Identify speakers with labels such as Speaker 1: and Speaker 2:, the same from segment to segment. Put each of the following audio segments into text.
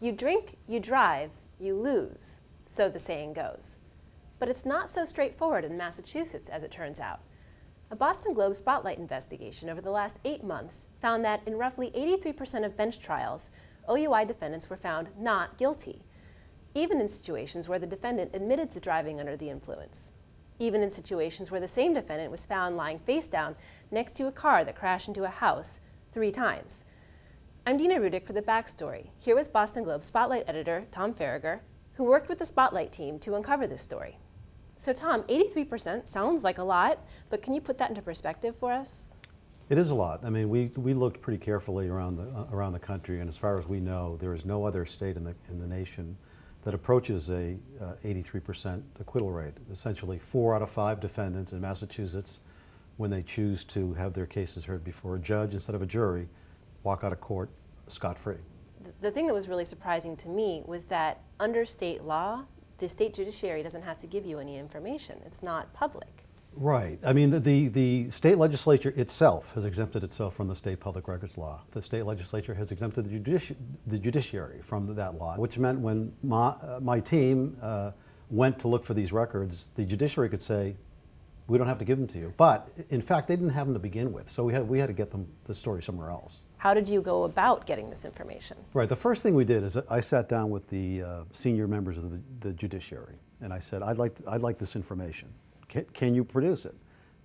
Speaker 1: You drink, you drive, you lose, so the saying goes. But it's not so straightforward in Massachusetts, as it turns out. A Boston Globe Spotlight investigation over the last 8 months found that in roughly 83% of bench trials, OUI defendants were found not guilty, even in situations where the defendant admitted to driving under the influence, even in situations where the same defendant was found lying face down next to a car that crashed into a house 3 times. I'm Dina Rudick for The Backstory, here with Boston Globe Spotlight editor Tom Farragher, who worked with the Spotlight team to uncover this story. So Tom, 83% sounds like a lot, but can you put that into perspective for us?
Speaker 2: It is a lot. I mean, we looked pretty carefully around the country, and as far as we know, there is no other state in the nation that approaches a 83% acquittal rate. Essentially, 4 out of 5 defendants in Massachusetts, when they choose to have their cases heard before a judge instead of a jury, walk out of court scot-free.
Speaker 1: The thing that was really surprising to me was that under state law, the state judiciary doesn't have to give you any information. It's not public.
Speaker 2: Right. I mean, the state legislature itself has exempted itself from the state public records law. The state legislature has exempted the judiciary from that law, which meant when my team went to look for these records, the judiciary could say, we don't have to give them to you. But in fact, they didn't have them to begin with, so we had to get the story somewhere else.
Speaker 1: How did you go about getting this information?
Speaker 2: Right. The first thing we did is I sat down with the senior members of the judiciary, and I said, I'd like this information. Can you produce it?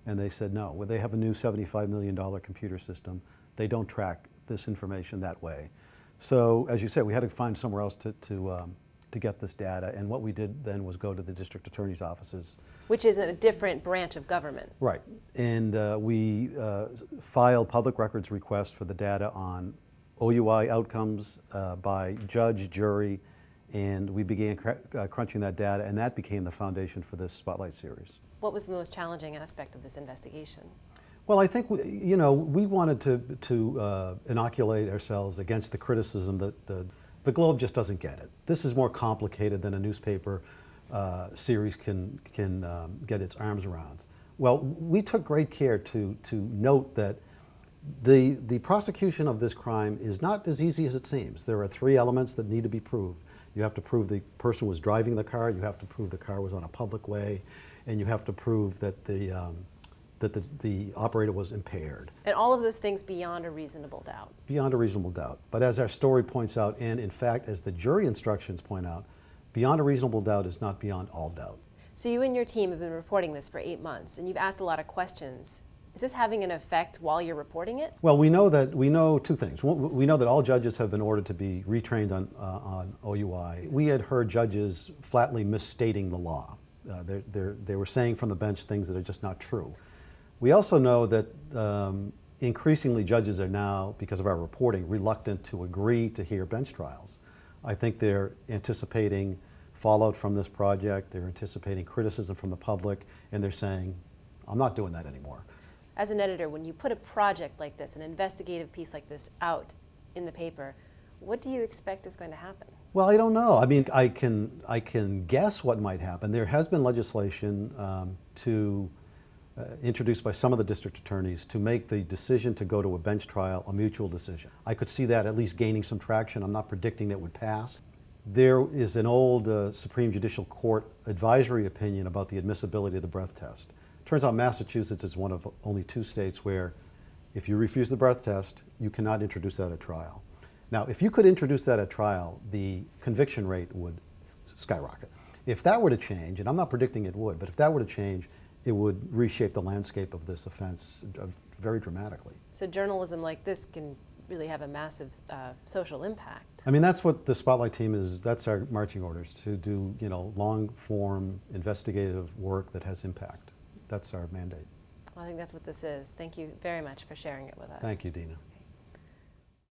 Speaker 2: And they said no. Well, they have a new $75 million computer system. They don't track this information that way. So, as you said, we had to find somewhere else to get this data. And what we did then was go to the district attorney's offices.
Speaker 1: Which is a different branch of government.
Speaker 2: Right. And we filed public records requests for the data on OUI outcomes by judge, jury, and we began crunching that data, and that became the foundation for this Spotlight series. What
Speaker 1: was the most challenging aspect of this investigation?
Speaker 2: Well, I think we wanted to inoculate ourselves against the criticism that the Globe just doesn't get it. This is more complicated than a newspaper series can get its arms around. Well, we took great care to note that the prosecution of this crime is not as easy as it seems. There are 3 elements that need to be proved. You have to prove the person was driving the car, you have to prove the car was on a public way, and you have to prove that the operator was impaired.
Speaker 1: And all of those things beyond a reasonable doubt.
Speaker 2: Beyond a reasonable doubt. But as our story points out, and in fact as the jury instructions point out, beyond a reasonable doubt is not beyond all doubt.
Speaker 1: So you and your team have been reporting this for 8 months, and you've asked a lot of questions. Is this having an effect while you're reporting it?
Speaker 2: Well, we know 2 things. We know that all judges have been ordered to be retrained on OUI. We had heard judges flatly misstating the law. They were saying from the bench things that are just not true. We also know that increasingly judges are now, because of our reporting, reluctant to agree to hear bench trials. I think they're anticipating fallout from this project, they're anticipating criticism from the public, and they're saying, I'm not doing that anymore.
Speaker 1: As an editor, when you put a project like this, an investigative piece like this out in the paper, what do you expect is going to happen?
Speaker 2: Well, I don't know. I mean, I can guess what might happen. There has been legislation introduced by some of the district attorneys to make the decision to go to a bench trial a mutual decision. I could see that at least gaining some traction. I'm not predicting that would pass. There is an old Supreme Judicial Court advisory opinion about the admissibility of the breath test. Turns out Massachusetts is one of only 2 states where if you refuse the breath test, you cannot introduce that at trial. Now, if you could introduce that at trial, the conviction rate would skyrocket. If that were to change, and I'm not predicting it would, but if that were to change, it would reshape the landscape of this offense very dramatically.
Speaker 1: So journalism like this can really have a massive social impact.
Speaker 2: I mean, that's what the Spotlight team is, that's our marching orders, to do long-form investigative work that has impact. That's our mandate.
Speaker 1: Well, I think that's what this is. Thank you very much for sharing it with us.
Speaker 2: Thank you, Dina.